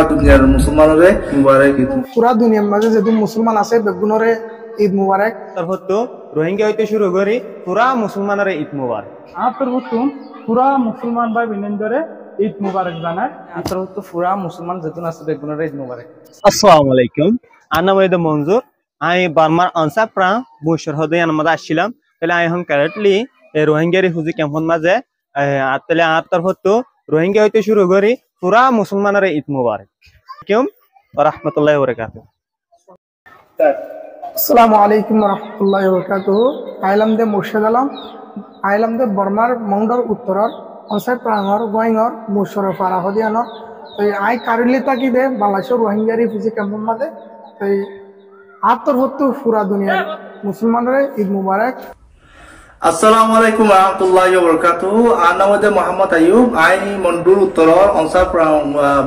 দুনিয়ার মুসলমানরে মুবারক ঈদ। পুরা দুনিয়ার মাঝে যেহেতু মুসলমান আছে বেগুনরে ঈদ মুবারক। তারপর তো রোহিঙ্গা হইতে শুরু করি পুরা মুসলমানের ঈদ মুবারক। পুরা মুসলমান ভাই বিনন্দরে ঈদ মুবারক জানায়। পুরা মুসলমান যেতুন আছে বেগুনের ঈদ মুবারক। আসসালামু আলাইকুম। আনা ওয়েদ মঞ্জুর। আমি বার্মার অনসার প্রা বৈশর হদে আমাদের আসছিলাম। তাহলে আমি এখন কারেন্টলি রোহিঙ্গা রিফিউজি ক্যাম্পের মাঝে তাহলে আর তারপর তো রোহিঙ্গা হইতে শুরু করি পুরা মুসলমানের ঈদ মুবারক। কেউ রাহমাতুল্লাহি ওয়া বারাকাতুহু। আসসালামু আলাইকুম ওয়া রাহমাতুল্লাহি ওয়া বারাকাতুহু। আইলাম দে মুর্শিদ আলম। আইলাম দে বর্মার মাউন্ডর উত্তরর অনসার প্রাঙ্গর গোয়িংর মুশর ফারাহদিয়ানর। তো আই কারেন্টলি তাকি দে বাংলাদেশের রোহিঙ্গা রিফিউজি ক্যাম্পের মাঝে। তো আত্তর হত্তু পুরা দুনিয়ার মুসলমানের ঈদ মুবারক। আসসালামু আলাইকুম ওয়া রাহমাতুল্লাহি ওয়া বারাকাতুহু। আনা ওয়েদ মোহাম্মদ আইয়ুব। আই মন্ডুর উত্তরর অনসার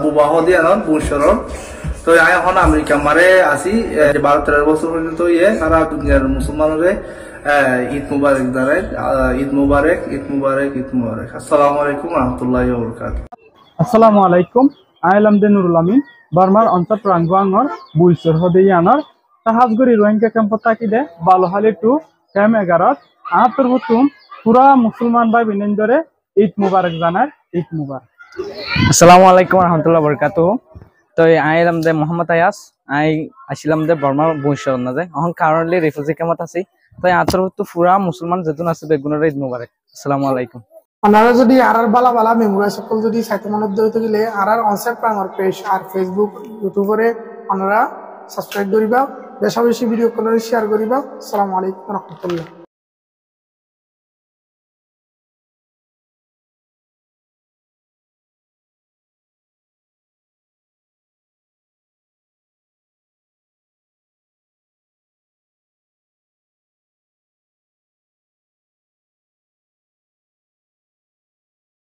বুবাহদিয়ানর বুশরর। তো আই এখন আমেরিকা মারে আসি 12-13 বছর পর্যন্ত সারা দুনিয়ার মুসলমানরে ঈদ মুবারক জানাই। ঈদ মুবারক, ঈদ মুবারক, ঈদ মুবারক। আসসালামু আলাইকুম ওয়া রাহমাতুল্লাহি ওয়া বারাকাতুহু। আসসালামু আলাইকুম। আইলাম দে নুরুল আমিন বার্মার অন্তর প্রাঙ্গর বুইসর হদিয়ানর তাহাজগরি রোহিঙ্গা ক্যাম্প তাকি দে বালোহালি টু ক্যাম্প 11 আতর হতুম পুরা মুসলমান ভাই বিনন্দরে ঈদ মুবারক জানায়। ঈদ মুবারক। আসসালামু আলাইকুম ওয়া রাহমাতুল্লাহি ওয়া বারাকাতুহু। তো আই এলাম দে মোহাম্মদ আয়াস। আই আসিলাম দে বর্মার বৈশর নাজে এখন কারেন্টলি রিফিউজি ক্যাম্পত আছি। তাই আতর হতু পুরা মুসলমান যেতুন আছে বেগুনের ঈদ মুবারক। আসসালামু আলাইকুম। আপনারা যদি আর বালা বালা মেমোরি সকল যদি সাইতে মনত দইতে গেলে আর অনসার প্রাঙ্গর পেজ আর ফেসবুক ইউটিউবরে আপনারা সাবস্ক্রাইব করিবা, বেশি বেশি ভিডিও করে শেয়ার করিবা। আসসালামু আলাইকুম ওয়া রাহমাতুল্লাহ।